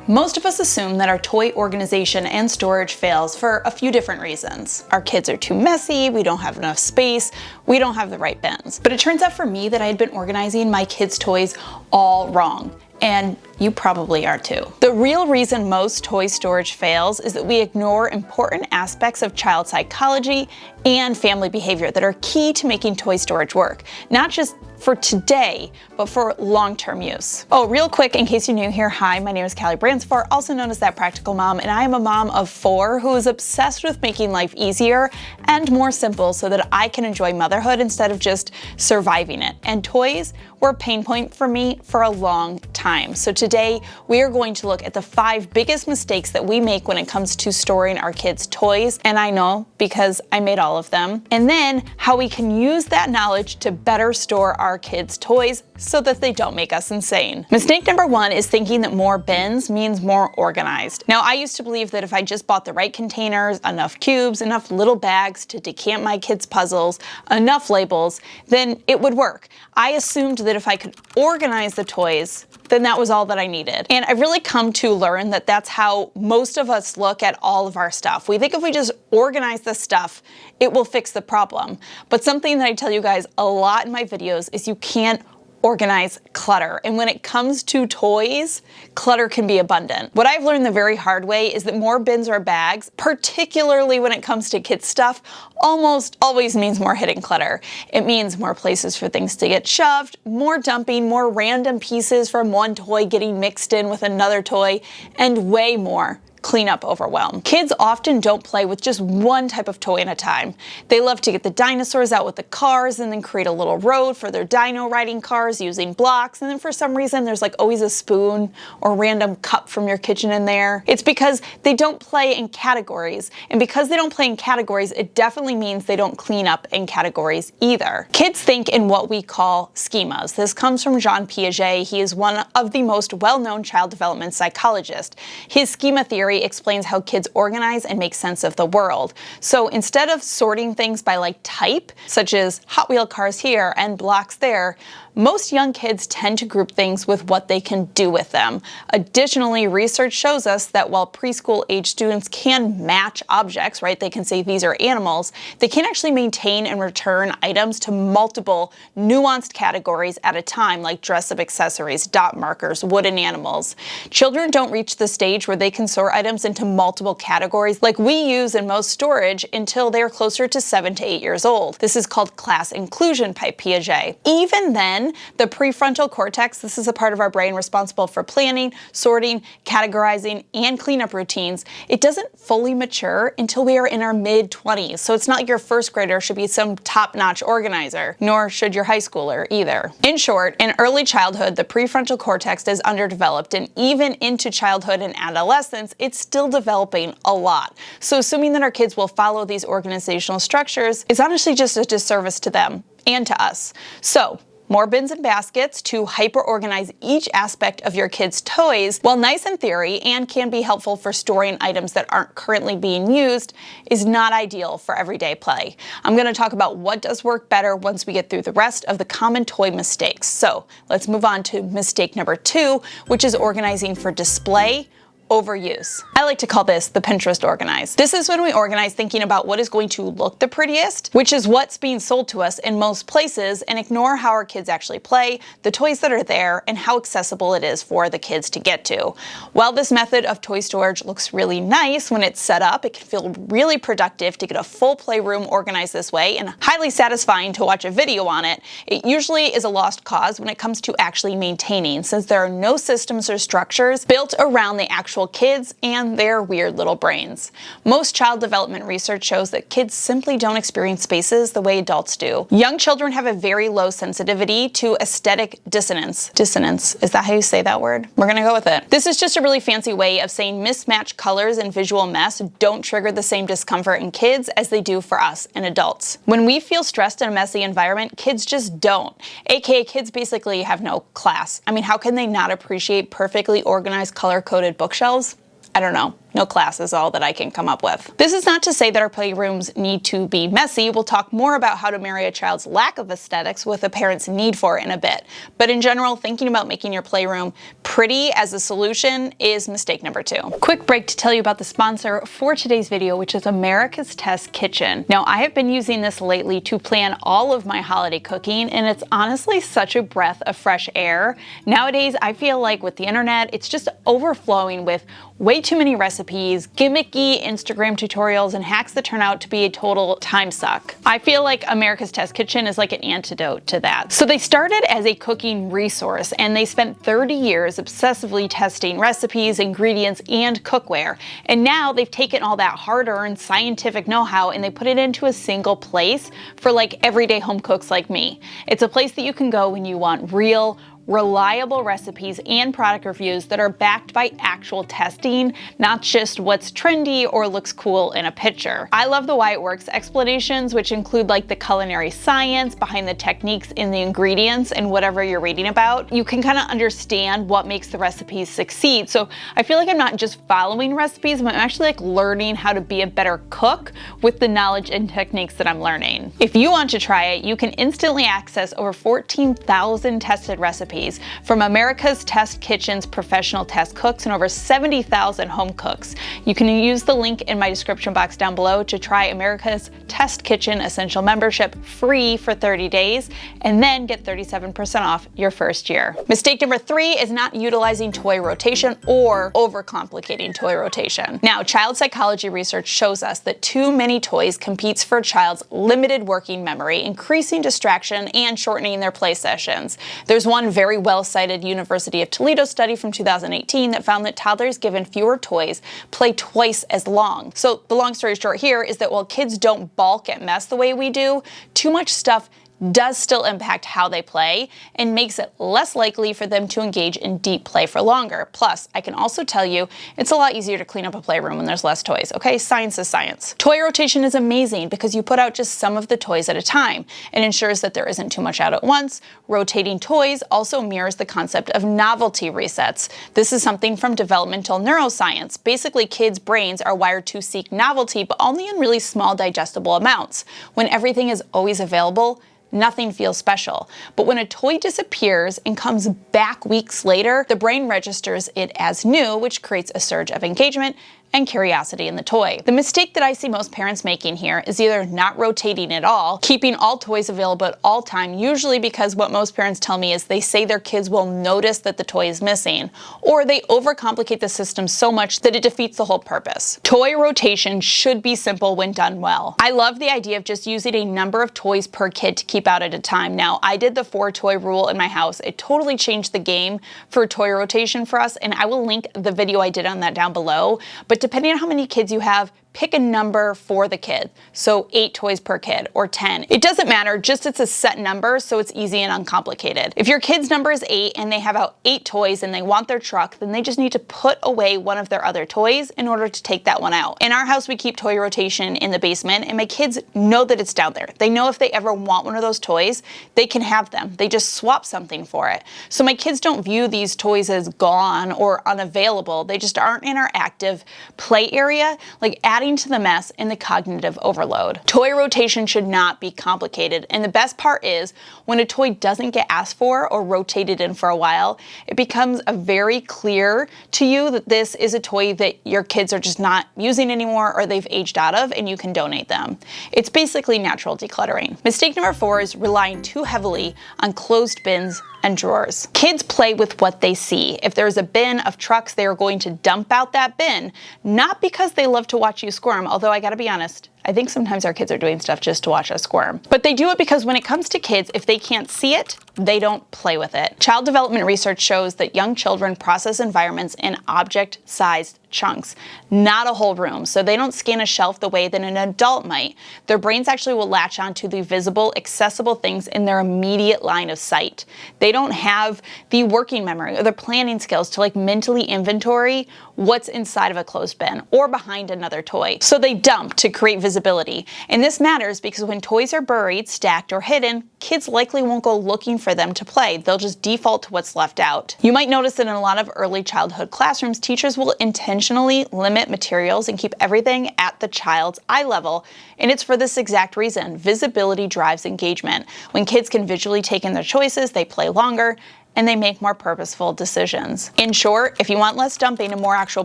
Most of us assume that our toy organization and storage fails for a few different reasons. Our kids are too messy, we don't have enough space, we don't have the right bins. But it turns out for me that I had been organizing my kids' toys all wrong. And you probably are too. The real reason most toy storage fails is that we ignore important aspects of child psychology and family behavior that are key to making toy storage work. Not just for today, but for long-term use. Oh, real quick, in case you're new here, hi, my name is Kallie Branciforte, also known as That Practical Mom, and I am a mom of 4 who is obsessed with making life easier and more simple so that I can enjoy motherhood instead of just surviving it. And toys were a pain point for me for a long time. So today we are going to look at the 5 biggest mistakes that we make when it comes to storing our kids' toys, and I know because I made all of them, and then how we can use that knowledge to better store our kids' toys so that they don't make us insane. Mistake number 1 is thinking that more bins means more organized. Now, I used to believe that if I just bought the right containers, enough cubes, enough little bags to decant my kids' puzzles, enough labels, then it would work. I assumed that if I could organize the toys, then that was all that I needed. And I've really come to learn that that's how most of us look at all of our stuff. We think if we just organize the stuff, it will fix the problem. But something that I tell you guys a lot in my videos is you can't organize clutter. And when it comes to toys, clutter can be abundant. What I've learned the very hard way is that more bins or bags, particularly when it comes to kids stuff, almost always means more hidden clutter. It means more places for things to get shoved, more dumping, more random pieces from one toy getting mixed in with another toy, and way more cleanup overwhelm. Kids often don't play with just one type of toy at a time. They love to get the dinosaurs out with the cars and then create a little road for their dino riding cars using blocks, and then for some reason there's like always a spoon or random cup from your kitchen in there. It's because they don't play in categories, and because they don't play in categories, it definitely means they don't clean up in categories either. Kids think in what we call schemas. This comes from Jean Piaget. He is one of the most well-known child development psychologists. His schema theory explains how kids organize and make sense of the world. So instead of sorting things by like type, such as Hot Wheel cars here and blocks there, most young kids tend to group things with what they can do with them. Additionally, research shows us that while preschool age students can match objects, right, they can say these are animals, they can actually maintain and return items to multiple nuanced categories at a time, like dress-up accessories, dot markers, wooden animals. Children don't reach the stage where they can sort items into multiple categories like we use in most storage until they're closer to 7 to 8 years old. This is called class inclusion by Piaget. Even then, the prefrontal cortex, this is a part of our brain responsible for planning, sorting, categorizing, and cleanup routines, it doesn't fully mature until we are in our mid-20s. So it's not like your first grader should be some top-notch organizer, nor should your high schooler either. In short, in early childhood, the prefrontal cortex is underdeveloped, and even into childhood and adolescence, it's still developing a lot. So assuming that our kids will follow these organizational structures is honestly just a disservice to them and to us. So, more bins and baskets to hyper-organize each aspect of your kids' toys, while nice in theory and can be helpful for storing items that aren't currently being used, is not ideal for everyday play. I'm going to talk about what does work better once we get through the rest of the common toy mistakes. So let's move on to mistake number 2, which is organizing for display overuse. I like to call this the Pinterest organize. This is when we organize thinking about what is going to look the prettiest, which is what's being sold to us in most places, and ignore how our kids actually play, the toys that are there, and how accessible it is for the kids to get to. While this method of toy storage looks really nice when it's set up, it can feel really productive to get a full playroom organized this way and highly satisfying to watch a video on it. It usually is a lost cause when it comes to actually maintaining, since there are no systems or structures built around the actual kids and their weird little brains. Most child development research shows that kids simply don't experience spaces the way adults do. Young children have a very low sensitivity to aesthetic dissonance. Dissonance, is that how you say that word? We're gonna go with it. This is just a really fancy way of saying mismatched colors and visual mess don't trigger the same discomfort in kids as they do for us and adults. When we feel stressed in a messy environment, kids just don't. AKA kids basically have no class. I mean, how can they not appreciate perfectly organized, color-coded bookshelves? I don't know. no class is all that I can come up with. This is not to say that our playrooms need to be messy. We'll talk more about how to marry a child's lack of aesthetics with a parent's need for it in a bit. But in general, thinking about making your playroom pretty as a solution is mistake number 2. Quick break to tell you about the sponsor for today's video, which is America's Test Kitchen. Now, I have been using this lately to plan all of my holiday cooking, and it's honestly such a breath of fresh air. Nowadays, I feel like with the internet, it's just overflowing with way too many recipes, gimmicky Instagram tutorials, and hacks that turn out to be a total time suck. I feel like America's Test Kitchen is like an antidote to that. So they started as a cooking resource, and they spent 30 years obsessively testing recipes, ingredients, and cookware. And now they've taken all that hard-earned scientific know-how and they put it into a single place for like everyday home cooks like me. It's a place that you can go when you want real, reliable recipes and product reviews that are backed by actual testing, not just what's trendy or looks cool in a picture. I love the Why It Works explanations, which include like the culinary science behind the techniques in the ingredients and whatever you're reading about. You can kind of understand what makes the recipes succeed. So I feel like I'm not just following recipes, but I'm actually like learning how to be a better cook with the knowledge and techniques that I'm learning. If you want to try it, you can instantly access over 14,000 tested recipes from America's Test Kitchen's professional test cooks and over 70,000 home cooks. You can use the link in my description box down below to try America's Test Kitchen Essential Membership free for 30 days and then get 37% off your first year. Mistake number 3 is not utilizing toy rotation or overcomplicating toy rotation. Now, child psychology research shows us that too many toys competes for a child's limited working memory, increasing distraction and shortening their play sessions. There's one very well-cited University of Toledo study from 2018 that found that toddlers given fewer toys play twice as long. So the long story short here is that while kids don't balk at mess the way we do, too much stuff does still impact how they play and makes it less likely for them to engage in deep play for longer. Plus, I can also tell you, it's a lot easier to clean up a playroom when there's less toys, okay? Science is science. Toy rotation is amazing because you put out just some of the toys at a time. It ensures that there isn't too much out at once. Rotating toys also mirrors the concept of novelty resets. This is something from developmental neuroscience. Basically, kids' brains are wired to seek novelty, but only in really small digestible amounts. When everything is always available, nothing feels special. But when a toy disappears and comes back weeks later, the brain registers it as new, which creates a surge of engagement and curiosity in the toy. The mistake that I see most parents making here is either not rotating at all, keeping all toys available at all time, usually because what most parents tell me is they say their kids will notice that the toy is missing, or they overcomplicate the system so much that it defeats the whole purpose. Toy rotation should be simple when done well. I love the idea of just using a number of toys per kid to keep out at a time. Now, I did the 4-toy rule in my house. It totally changed the game for toy rotation for us, and I will link the video I did on that down below. But depending on how many kids you have, pick a number for the kid. So 8 toys per kid or 10. It doesn't matter, just it's a set number so it's easy and uncomplicated. If your kid's number is 8 and they have out 8 toys and they want their truck, then they just need to put away one of their other toys in order to take that one out. In our house, we keep toy rotation in the basement and my kids know that it's down there. They know if they ever want one of those toys, they can have them. They just swap something for it. So my kids don't view these toys as gone or unavailable. They just aren't in our active play area, like adding to the mess and the cognitive overload. Toy rotation should not be complicated, and the best part is when a toy doesn't get asked for or rotated in for a while, it becomes very clear to you that this is a toy that your kids are just not using anymore or they've aged out of and you can donate them. It's basically natural decluttering. Mistake number 4 is relying too heavily on closed bins and drawers. Kids play with what they see. If there's a bin of trucks, they are going to dump out that bin, not because they love to watch you squirm, although I gotta be honest, I think sometimes our kids are doing stuff just to watch us squirm. But they do it because when it comes to kids, if they can't see it, they don't play with it. Child development research shows that young children process environments in object-sized chunks, not a whole room. So they don't scan a shelf the way that an adult might. Their brains actually will latch onto the visible, accessible things in their immediate line of sight. They don't have the working memory or the planning skills to like mentally inventory what's inside of a closed bin or behind another toy. So they dump to create visibility. And this matters because when toys are buried, stacked, or hidden, kids likely won't go looking for them to play. They'll just default to what's left out. You might notice that in a lot of early childhood classrooms, teachers will intentionally limit materials and keep everything at the child's eye level. And it's for this exact reason. Visibility drives engagement. When kids can visually take in their choices, they play longer and they make more purposeful decisions. In short, if you want less dumping and more actual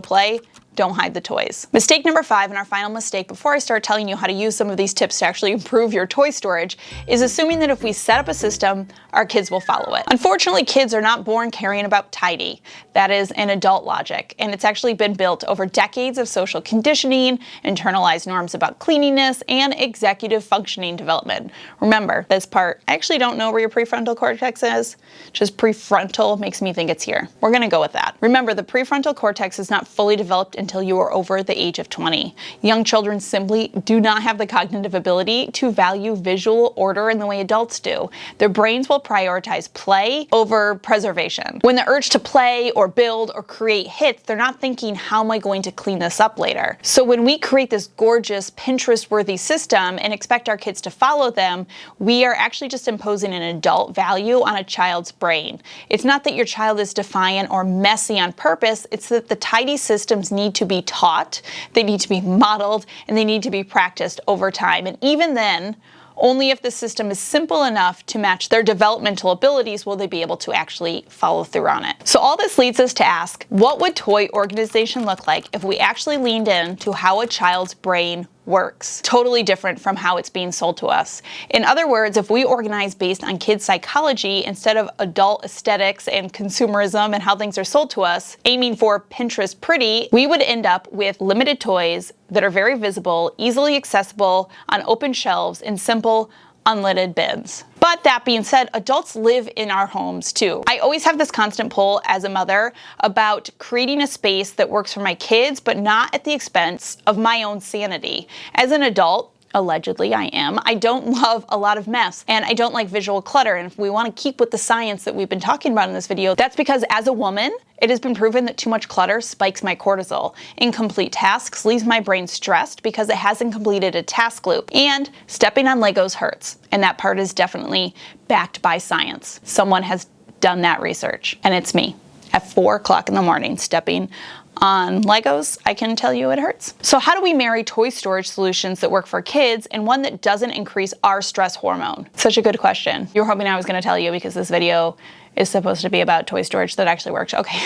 play, don't hide the toys. Mistake number 5, and our final mistake before I start telling you how to use some of these tips to actually improve your toy storage, is assuming that if we set up a system, our kids will follow it. Unfortunately, kids are not born caring about tidy. That is an adult logic, and it's actually been built over decades of social conditioning, internalized norms about cleanliness, and executive functioning development. Remember, this part, I actually don't know where your prefrontal cortex is. Just prefrontal makes me think it's here. We're gonna go with that. Remember, the prefrontal cortex is not fully developed until you are over the age of 20. Young children simply do not have the cognitive ability to value visual order in the way adults do. Their brains will prioritize play over preservation. When the urge to play or build or create hits, they're not thinking, how am I going to clean this up later? So when we create this gorgeous Pinterest-worthy system and expect our kids to follow them, we are actually just imposing an adult value on a child's brain. It's not that your child is defiant or messy on purpose, it's that the tidy systems need to be taught, they need to be modeled, and they need to be practiced over time. And even then, only if the system is simple enough to match their developmental abilities will they be able to actually follow through on it. So all this leads us to ask, what would toy organization look like if we actually leaned into how a child's brain works? Totally different from how it's being sold to us. In other words, if we organize based on kids' psychology instead of adult aesthetics and consumerism and how things are sold to us, aiming for Pinterest pretty, we would end up with limited toys that are very visible, easily accessible, on open shelves in simple, unlidded bins. But that being said, adults live in our homes too. I always have this constant pull as a mother about creating a space that works for my kids, but not at the expense of my own sanity. As an adult, allegedly I am, I don't love a lot of mess and I don't like visual clutter. And if we want to keep with the science that we've been talking about in this video, that's because as a woman, it has been proven that too much clutter spikes my cortisol. Incomplete tasks leaves my brain stressed because it hasn't completed a task loop. And stepping on Legos hurts. And that part is definitely backed by science. Someone has done that research, and it's me at 4 o'clock in the morning stepping on Legos. I can tell you it hurts. So how do we marry toy storage solutions that work for kids and one that doesn't increase our stress hormone? Such a good question. You were hoping I was going to tell you because this video is supposed to be about toy storage that actually works. Okay,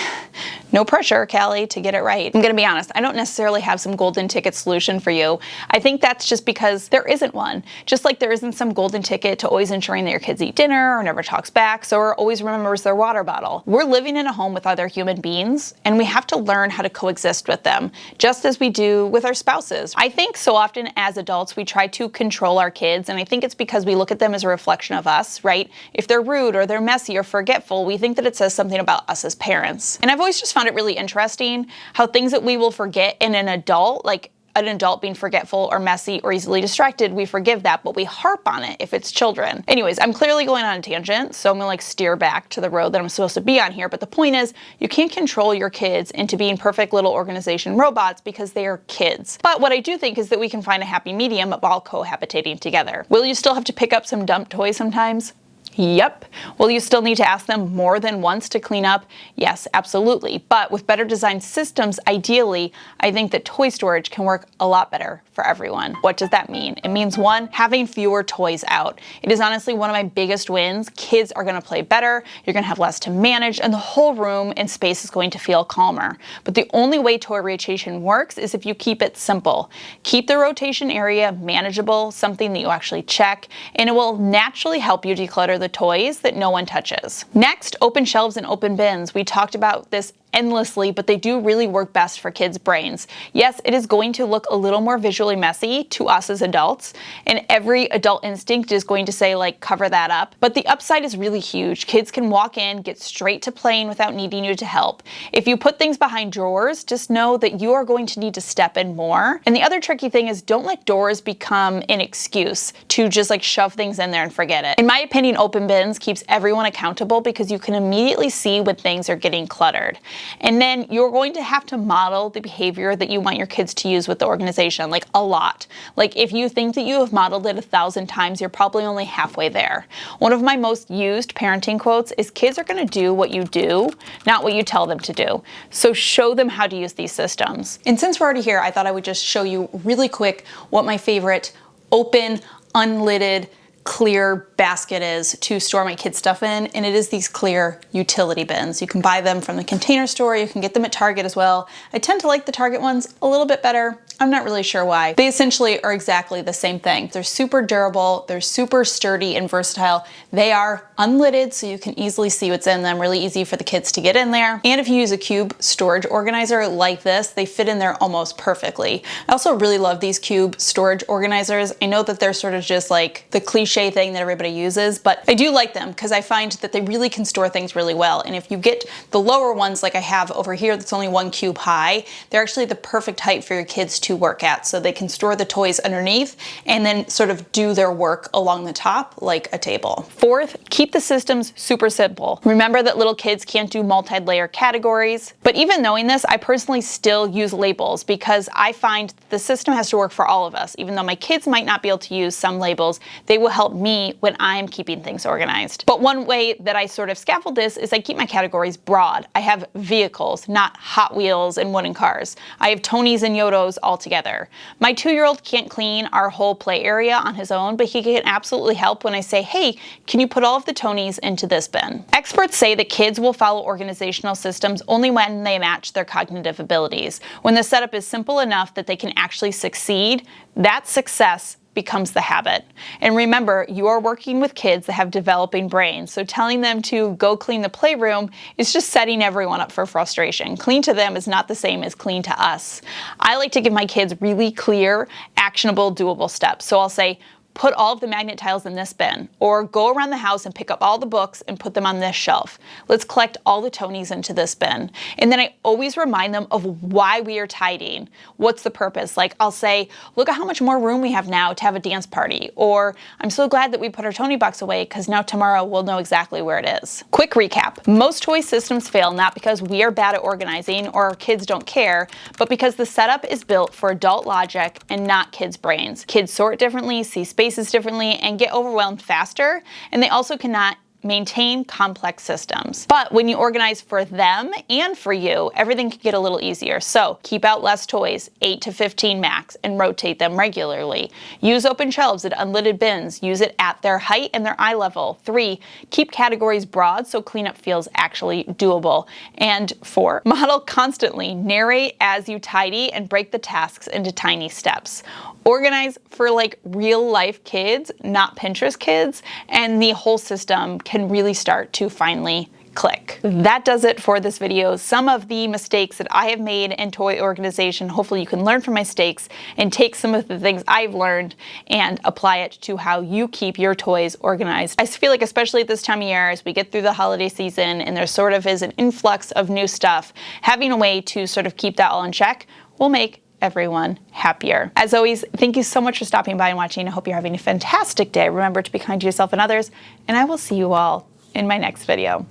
no pressure, Kallie, to get it right. I'm gonna be honest, I don't necessarily have some golden ticket solution for you. I think that's just because there isn't one. Just like there isn't some golden ticket to always ensuring that your kids eat dinner or never talks back or always remembers their water bottle. We're living in a home with other human beings and we have to learn how to coexist with them, just as we do with our spouses. I think so often as adults, we try to control our kids, and I think it's because we look at them as a reflection of us, right? If they're rude or they're messy or forgetful, we think that it says something about us as parents. And I've always just found it really interesting how things that we will forget in an adult, like an adult being forgetful or messy or easily distracted, we forgive that, but we harp on it if it's children. Anyways, I'm clearly going on a tangent, so I'm gonna steer back to the road that I'm supposed to be on here, but the point is, you can't control your kids into being perfect little organization robots because they are kids. But what I do think is that we can find a happy medium of all cohabitating together. Will you still have to pick up some dumped toys sometimes? Yep. Will you still need to ask them more than once to clean up? Yes, absolutely. But with better designed systems, ideally, I think that toy storage can work a lot better for everyone. What does that mean? It means, one, having fewer toys out. It is honestly one of my biggest wins. Kids are going to play better, you're going to have less to manage, and the whole room and space is going to feel calmer. But the only way toy rotation works is if you keep it simple. Keep the rotation area manageable, something that you actually check, and it will naturally help you declutter the toys that no one touches. Next, open shelves and open bins. We talked about this endlessly, but they do really work best for kids' brains. Yes, it is going to look a little more visually messy to us as adults, and every adult instinct is going to say, like, cover that up. But the upside is really huge. Kids can walk in, get straight to playing without needing you to help. If you put things behind drawers, just know that you are going to need to step in more. And the other tricky thing is, don't let doors become an excuse to just like shove things in there and forget it. In my opinion, open bins keeps everyone accountable because you can immediately see when things are getting cluttered. And then you're going to have to model the behavior that you want your kids to use with the organization, like a lot. Like if you think that you have modeled it 1,000 times, you're probably only halfway there. One of my most used parenting quotes is, kids are going to do what you do, not what you tell them to do. So show them how to use these systems. And since we're already here, I thought I would just show you really quick what my favorite open, unlidded, clear basket is to store my kids' stuff in, and it is these clear utility bins. You can buy them from the Container Store, you can get them at Target as well. I tend to like the Target ones a little bit better. I'm not really sure why. They essentially are exactly the same thing. They're super durable, they're super sturdy and versatile. They are unlidded, so you can easily see what's in them, really easy for the kids to get in there. And if you use a cube storage organizer like this, they fit in there almost perfectly. I also really love these cube storage organizers. I know that they're sort of just like the cliche thing that everybody uses, but I do like them because I find that they really can store things really well. And if you get the lower ones like I have over here that's only 1 cube high, they're actually the perfect height for your kids to work at, so they can store the toys underneath and then sort of do their work along the top like a table. Fourth, keep the systems super simple. Remember that little kids can't do multi-layer categories, but even knowing this, I personally still use labels because I find the system has to work for all of us. Even though my kids might not be able to use some labels, they will help me when I'm keeping things organized. But one way that I sort of scaffold this is I keep my categories broad. I have vehicles, not Hot Wheels and wooden cars. I have Tonys and Yodos all together. My 2-year-old can't clean our whole play area on his own, but he can absolutely help when I say, hey, can you put all of the Tonys into this bin? Experts say that kids will follow organizational systems only when they match their cognitive abilities. When the setup is simple enough that they can actually succeed, that success becomes the habit. And remember, you are working with kids that have developing brains, so telling them to go clean the playroom is just setting everyone up for frustration. Clean to them is not the same as clean to us. I like to give my kids really clear, actionable, doable steps. So I'll say, put all of the magnet tiles in this bin, or go around the house and pick up all the books and put them on this shelf. Let's collect all the Tonys into this bin. And then I always remind them of why we are tidying. What's the purpose? Like I'll say, look at how much more room we have now to have a dance party. Or I'm so glad that we put our Tony box away because now tomorrow we'll know exactly where it is. Quick recap. Most toy systems fail not because we are bad at organizing or our kids don't care, but because the setup is built for adult logic and not kids' brains. Kids sort differently, see spaces differently, and get overwhelmed faster, and they also cannot maintain complex systems. But when you organize for them and for you, everything can get a little easier. So keep out less toys, 8 to 15 max, and rotate them regularly. Use open shelves and unlidded bins. Use it at their height and their eye level. 3, keep categories broad so cleanup feels actually doable. And 4, model constantly. Narrate as you tidy and break the tasks into tiny steps. Organize for like real life kids, not Pinterest kids, and the whole system can really start to finally click. That does it for this video. Some of the mistakes that I have made in toy organization, hopefully you can learn from my mistakes and take some of the things I've learned and apply it to how you keep your toys organized. I feel like especially at this time of year, as we get through the holiday season and there sort of is an influx of new stuff, having a way to sort of keep that all in check will make everyone happier. As always, thank you so much for stopping by and watching. I hope you're having a fantastic day. Remember to be kind to yourself and others, and I will see you all in my next video.